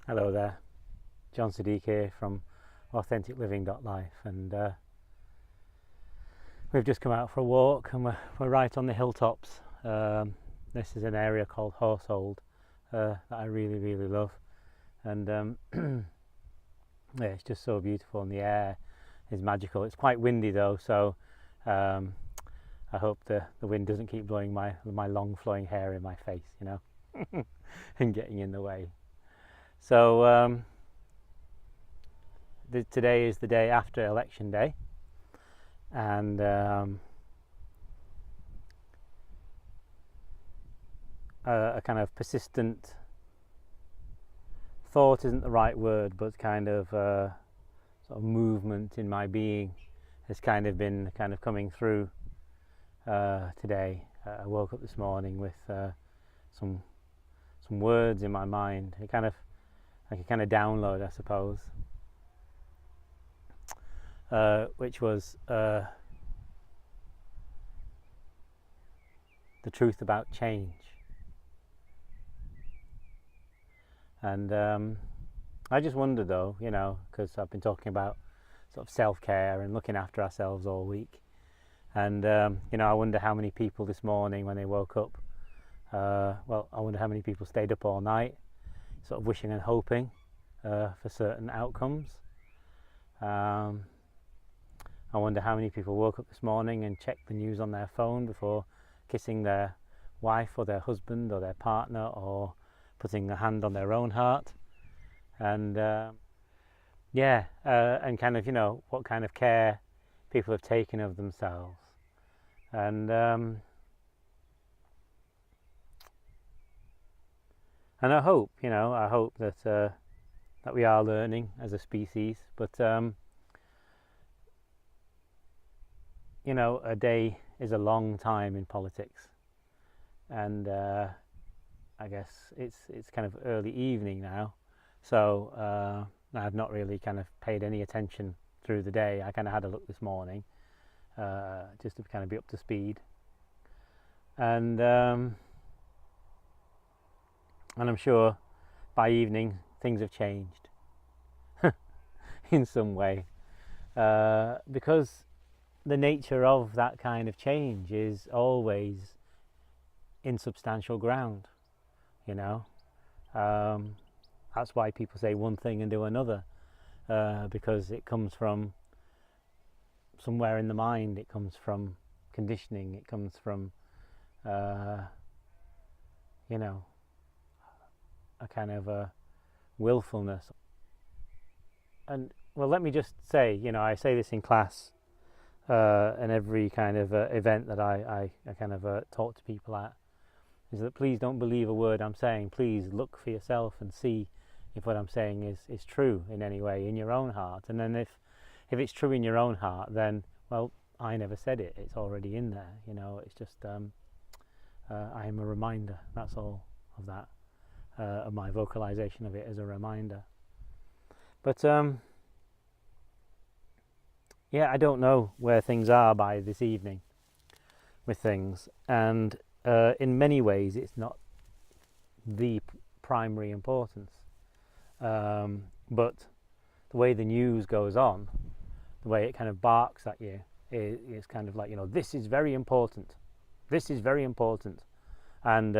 Hello there, John Siddique here from AuthenticLiving.life, and we've just come out for a walk, and we're right on the hilltops. This is an area called Horsehold that I really love, and yeah, it's just so beautiful, and the air is magical. It's quite windy though, so I hope the wind doesn't keep blowing my long flowing hair in my face, and getting in the way. So today is the day after election day, and a kind of persistent thought isn't the right word, but kind of sort of movement in my being has kind of been coming through today. I woke up this morning with some words in my mind. Like a kind of download, I suppose, which was the truth about change. And I just wonder though, because I've been talking about sort of self-care and looking after ourselves all week, and I wonder how many people this morning when they woke up, I wonder how many people stayed up all night sort of wishing and hoping for certain outcomes. I wonder how many people woke up this morning and checked the news on their phone before kissing their wife or their husband or their partner, or putting a hand on their own heart. And and kind of what kind of care people have taken of themselves. And I hope, that we are learning as a species. But a day is a long time in politics, and I guess it's kind of early evening now. So I've not really kind of paid any attention through the day. I kind of had a look this morning, just to kind of be up to speed, and I'm sure by evening things have changed in some way, because the nature of that kind of change is always insubstantial ground. That's why people say one thing and do another, because it comes from somewhere in the mind. It comes from conditioning. It comes from a kind of a willfulness. And well, let me just say, I say this in class and every kind of event that I kind of talk to people at, is that please don't believe a word I'm saying. Please look for yourself and see if what I'm saying is true in any way in your own heart. And then if it's true in your own heart, then, well, I never said it. It's already in there. It's just I am a reminder. That's all of that. Of my vocalization of it as a reminder. But I don't know where things are by this evening with things, and in many ways it's not the primary importance, but the way the news goes on, the way it kind of barks at you, is kind of like, this is very important, and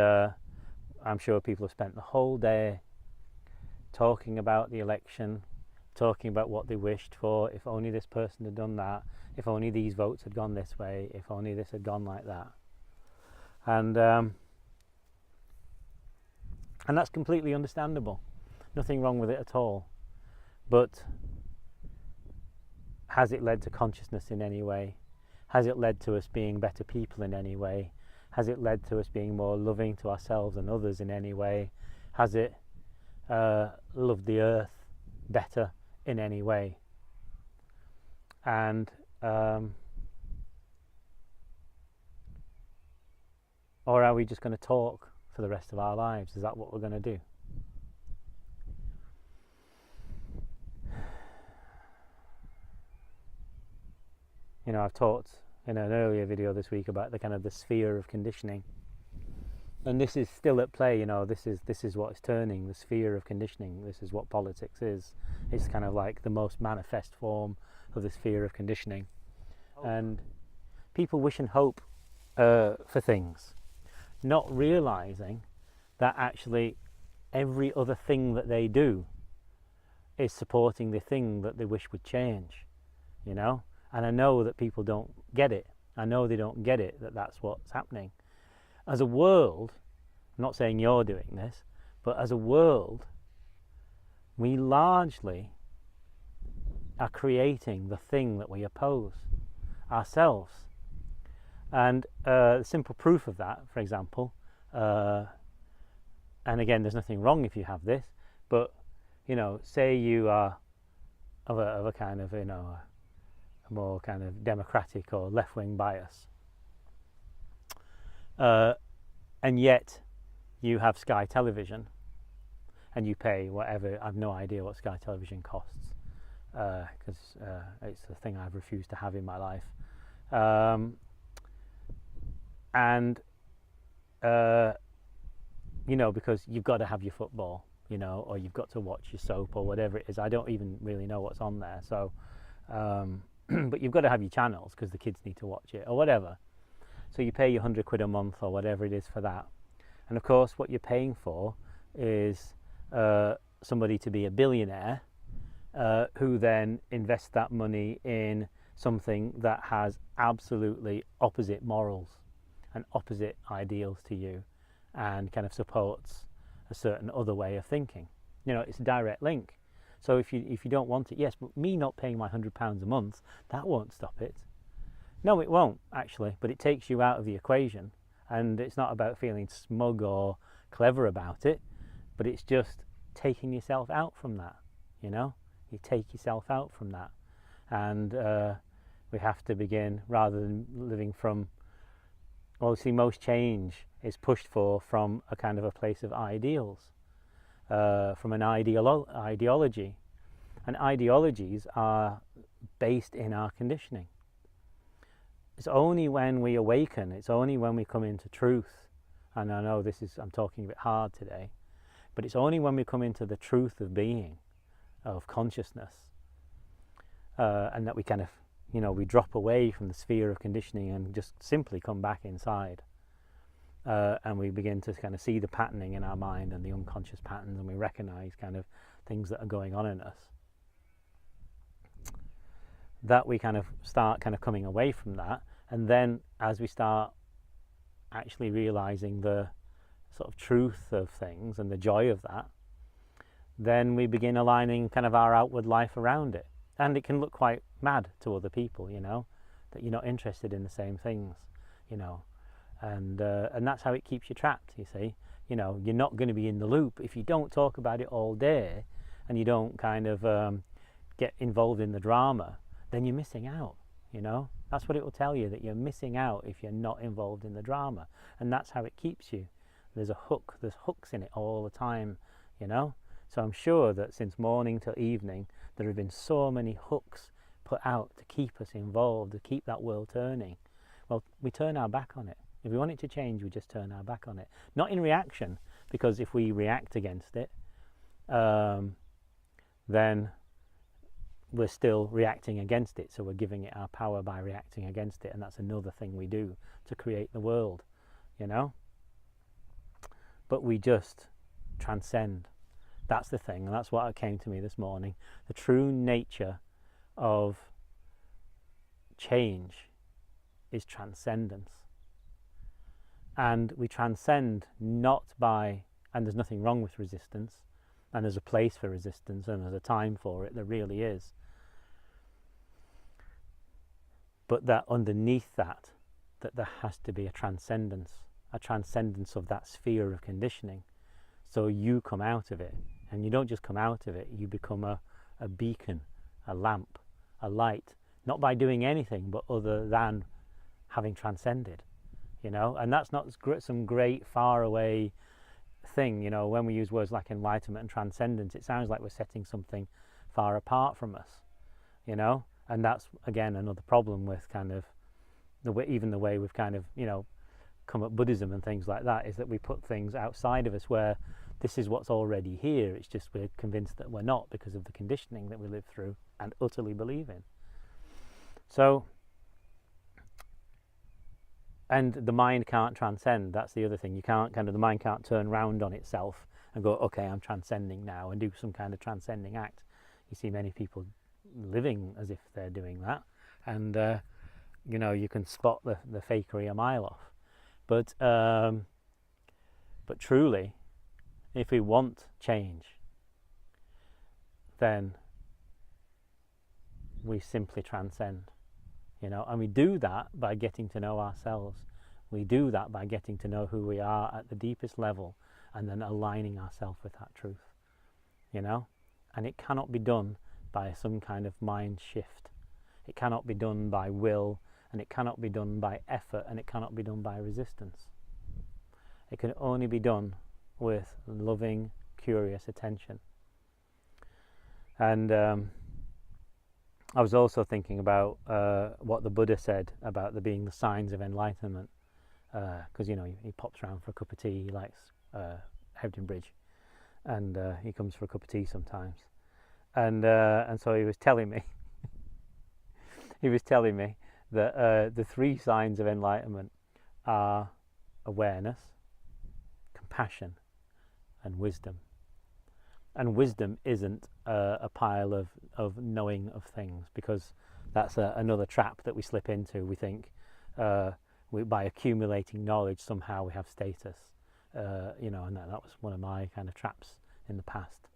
I'm sure people have spent the whole day talking about the election, talking about what they wished for. If only this person had done that, if only these votes had gone this way, if only this had gone like that. And that's completely understandable. Nothing wrong with it at all. But has it led to consciousness in any way? Has it led to us being better people in any way? Has it led to us being more loving to ourselves and others in any way? Has it loved the earth better in any way? And or are we just going to talk for the rest of our lives? Is that what we're going to do? I've talked in an earlier video this week about the kind of the sphere of conditioning, And this is still at play, you know. This is what is turning the sphere of conditioning. This is what politics is. It's kind of like the most manifest form of the sphere of conditioning. And people wish and hope for things, not realizing that actually every other thing that they do is supporting the thing that they wish would change, you know. And I know that people don't get it. I know they don't get it, that that's what's happening. As a world, I'm not saying you're doing this, but as a world, we largely are creating the thing that we oppose ourselves. And simple proof of that, for example, and again, there's nothing wrong if you have this, but, you know, say you are of a kind of, you know, a more kind of democratic or left-wing bias, and yet you have Sky Television and you pay whatever. I've no idea what Sky Television costs, because it's a thing I've refused to have in my life, and you know, because you've got to have your football, you know, or you've got to watch your soap or whatever it is. I don't even really know what's on there, so but you've got to have your channels because the kids need to watch it or whatever. So you pay your £100 a month or whatever it is for that. And of course what you're paying for is somebody to be a billionaire, who then invests that money in something that has absolutely opposite morals and opposite ideals to you, and kind of supports a certain other way of thinking. You know, it's a direct link. So if you don't want it, yes, but me not paying my £100 a month, that won't stop it. No, it won't actually, but it takes you out of the equation. And it's not about feeling smug or clever about it, but it's just taking yourself out from that, you know. You take yourself out from that, and we have to begin, rather than living from, well, see, most change is pushed for from a kind of a place of ideals, from an ideology, and ideologies are based in our conditioning. It's only when we awaken, it's only when we come into truth, and I know I'm talking a bit hard today, but it's only when we come into the truth of being, of consciousness, and that we kind of, you know, we drop away from the sphere of conditioning and just simply come back inside, and we begin to kind of see the patterning in our mind and the unconscious patterns, and we recognize kind of things that are going on in us, that we kind of start kind of coming away from that. And then as we start actually realizing the sort of truth of things and the joy of that, then we begin aligning kind of our outward life around it. And it can look quite mad to other people, you know, that you're not interested in the same things, you know, and that's how it keeps you trapped, you see. You know, you're not going to be in the loop if you don't talk about it all day and you don't kind of get involved in the drama. Then you're missing out, you know. That's what it will tell you, that you're missing out if you're not involved in the drama. And that's how it keeps you. There's hooks in it all the time, you know. So I'm sure that since morning till evening, there have been so many hooks put out to keep us involved, to keep that world turning. Well, we turn our back on it. If we want it to change, we just turn our back on it. Not in reaction, because if we react against it, then we're still reacting against it. So we're giving it our power by reacting against it. And that's another thing we do to create the world, you know. But we just transcend. That's the thing, and that's what came to me this morning. The true nature of change is transcendence. And we transcend not by, and there's nothing wrong with resistance, and there's a place for resistance, and there's a time for it, there really is. But that underneath that there has to be a transcendence of that sphere of conditioning. So you come out of it. And you don't just come out of it, you become a beacon, a lamp, a light, not by doing anything but other than having transcended, you know. And that's not some great far away thing, you know. When we use words like enlightenment and transcendence, it sounds like we're setting something far apart from us, you know. And that's, again, another problem with kind of even the way we've kind of, you know, come at Buddhism and things like that, is that we put things outside of us where this is what's already here. It's just we're convinced that we're not because of the conditioning that we live through and utterly believe in. So, and the mind can't transcend. That's the other thing. You can't the mind can't turn round on itself and go, okay, I'm transcending now, and do some kind of transcending act. You see many people living as if they're doing that, and you can spot the fakery a mile off. But truly, if we want change, then we simply transcend, and we do that by getting to know ourselves. We do that by getting to know who we are at the deepest level, and then aligning ourselves with that truth, and it cannot be done by some kind of mind shift. It cannot be done by will, and it cannot be done by effort, and it cannot be done by resistance. It can only be done with loving, curious attention. And I was also thinking about what the Buddha said about there being the signs of enlightenment, because he pops around for a cup of tea. He likes Hebden Bridge, and he comes for a cup of tea sometimes. And so he was telling me, that the 3 signs of enlightenment are awareness, compassion, and wisdom. And wisdom isn't a pile of knowing of things, because that's another trap that we slip into. We think by accumulating knowledge somehow we have status, and that was one of my kind of traps in the past.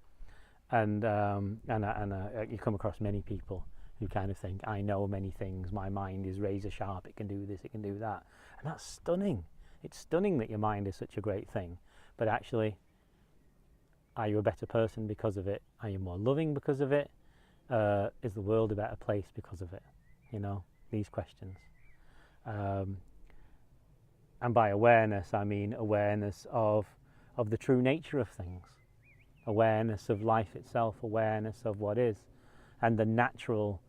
And you come across many people who kind of think, I know many things, my mind is razor sharp, it can do this, it can do that. And that's stunning. It's stunning that your mind is such a great thing. But actually, are you a better person because of it? Are you more loving because of it? Is the world a better place because of it? These questions. And by awareness, I mean awareness of the true nature of things. Awareness of life itself, awareness of what is, and the natural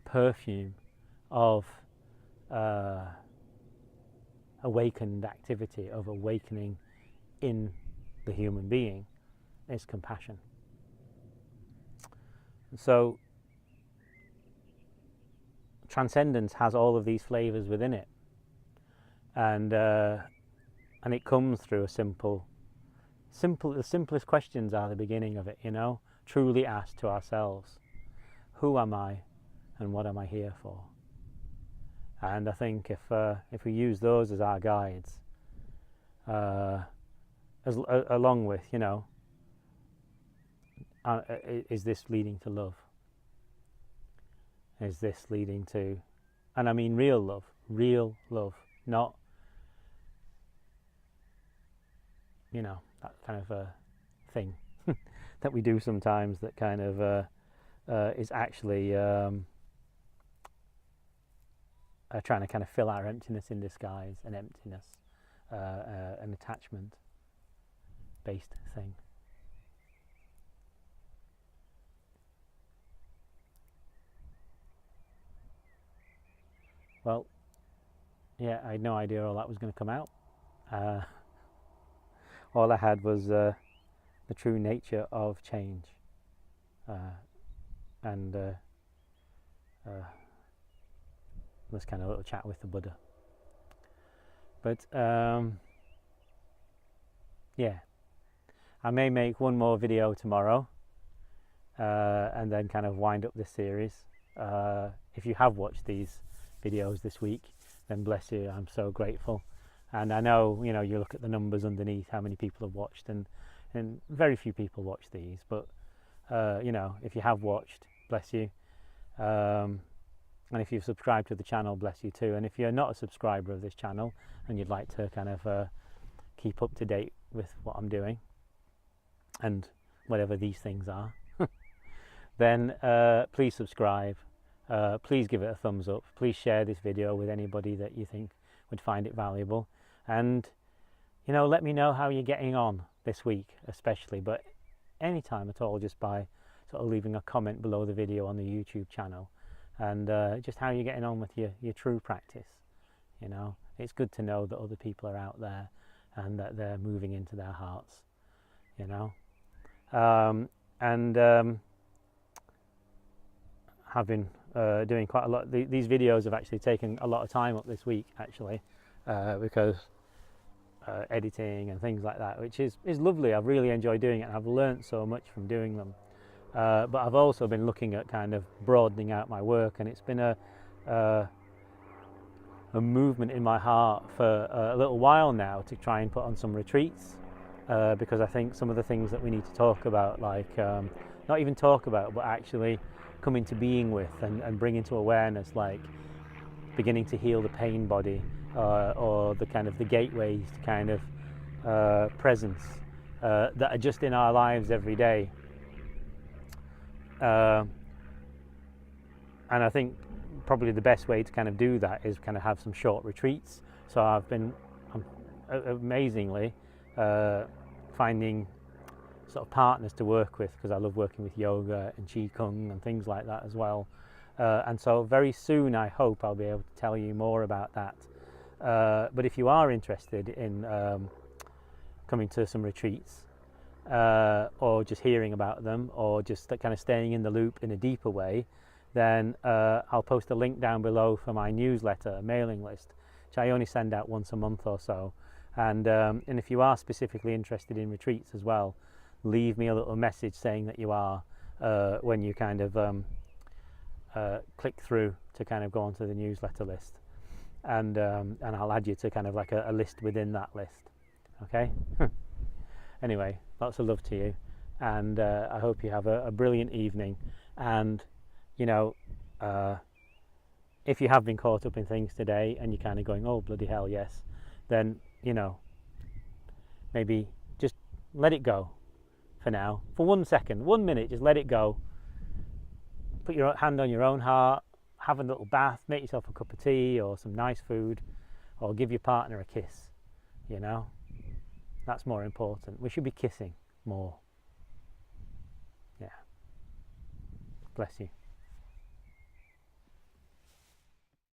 perfume of awakened activity, of awakening in the human being, is compassion. So transcendence has all of these flavors within it, and it comes through the simplest questions are the beginning of it, truly asked to ourselves, who am I and what am I here for? And I think if we use those as our guides, along with, is this leading to love? Is this leading to, and I mean real love, not, that kind of a thing that we do sometimes that kind of is actually trying to kind of fill our emptiness in disguise, an attachment based thing. Well, yeah, I had no idea all that was going to come out. All I had was the true nature of change, and this kind of little chat with the Buddha. But yeah, I may make one more video tomorrow, and then kind of wind up this series. If you have watched these videos this week, then bless you, I'm so grateful. And I know, you look at the numbers underneath, how many people have watched, and very few people watch these, but if you have watched, bless you. And if you've subscribed to the channel, bless you too. And if you're not a subscriber of this channel and you'd like to kind of keep up to date with what I'm doing and whatever these things are, then please subscribe. Please give it a thumbs up. Please share this video with anybody that you think would find it valuable. And, let me know how you're getting on this week, especially, but any time at all, just by sort of leaving a comment below the video on the YouTube channel, and just how you're getting on with your true practice, it's good to know that other people are out there and that they're moving into their hearts, you know. Have been doing quite a lot. These videos have actually taken a lot of time up this week, actually, because editing and things like that, which is lovely. I've really enjoyed doing it, and I've learnt so much from doing them. But I've also been looking at kind of broadening out my work, and it's been a movement in my heart for a little while now to try and put on some retreats, because I think some of the things that we need to talk about, like not even talk about, but actually come into being with and bring into awareness, like beginning to heal the pain body, or the kind of the gateways to kind of presence that are just in our lives every day. And I think probably the best way to kind of do that is kind of have some short retreats. So I'm amazingly finding sort of partners to work with, because I love working with yoga and qigong and things like that as well. And so very soon I hope I'll be able to tell you more about that. But if you are interested in coming to some retreats, or just hearing about them, or just kind of staying in the loop in a deeper way, then I'll post a link down below for my newsletter, mailing list, which I only send out once a month or so. And if you are specifically interested in retreats as well, leave me a little message saying that you are, when you kind of click through to kind of go onto the newsletter list, and I'll add you to kind of like a list within that list. Okay. Anyway, lots of love to you, and I hope you have a brilliant evening. And you know, if you have been caught up in things today and you're kind of going, oh bloody hell, yes, then you know, maybe just let it go for now, for 1 second, 1 minute. Just let it go. Put your hand on your own heart, have a little bath, make yourself a cup of tea or some nice food, or give your partner a kiss. You know, that's more important. We should be kissing more. Yeah. Bless you.